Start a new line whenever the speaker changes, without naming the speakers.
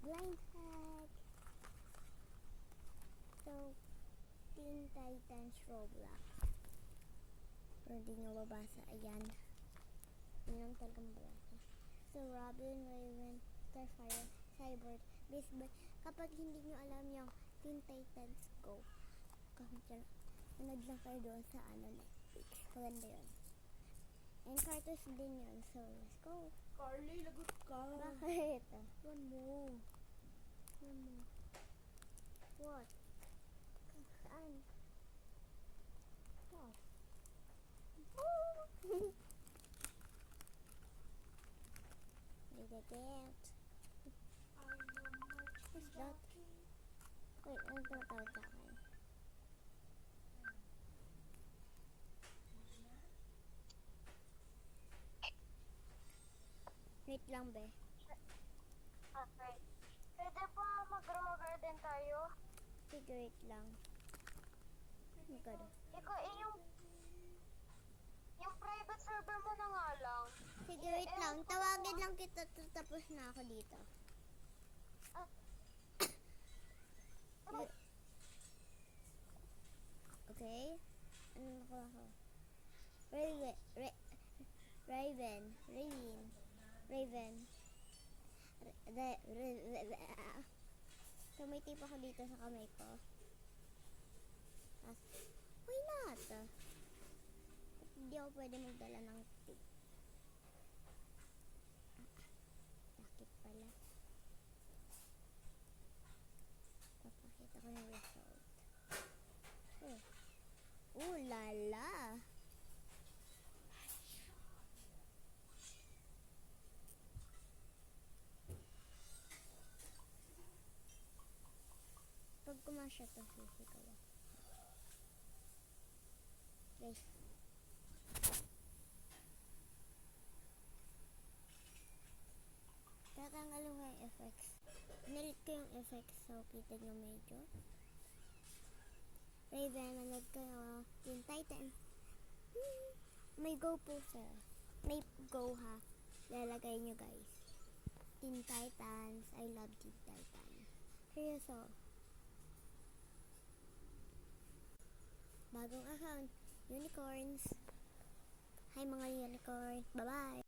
Blind hack! So, Teen Titans Roblox. Pero di nyo babasa. Ayan. Yun lang talagang babasa. So, Robin, Raven, Starfire, Cyborg, Baseball. Kapag hindi nyo alam yung Teen Titans Go, manood lang kayo doon sa Netflix. Maganda yun. And cartoons din yun. So, let's go.
Carly, lagot ka.
Bakit?
One more.
What? Saan? Oh. Did I get? What's that? Wait, ano tumatawag sa akin? Wait lang, be.
Okay. Pwede pa mag-garden tayo?
Sige, wait lang. Magkano?
Ikaw yung private server mo na nga lang.
Sige, wait lang. Tawagin lang kita tapos na ako dito.
Ah.
Okay? Ano na ako? Raven. Tumitip ako dito sa kamay ko. Why not? Hindi ako pwede magdala ng tip. Sakit pala. Papakita ko yung result. Oh, lala! Pag kumasya to, sisigaw ako. Guys. Tatanggalin ko yung effects. Nilit ko yung effects, so kita nyo medyo. Raven, manood kayo. Teen Titans. May go po, sir. May go, ha. Lalagay nyo, guys. Teen Titans. I love Teen Titans. Seryoso. Bagong account. Unicorns. Hi, mga unicorns. Bye-bye.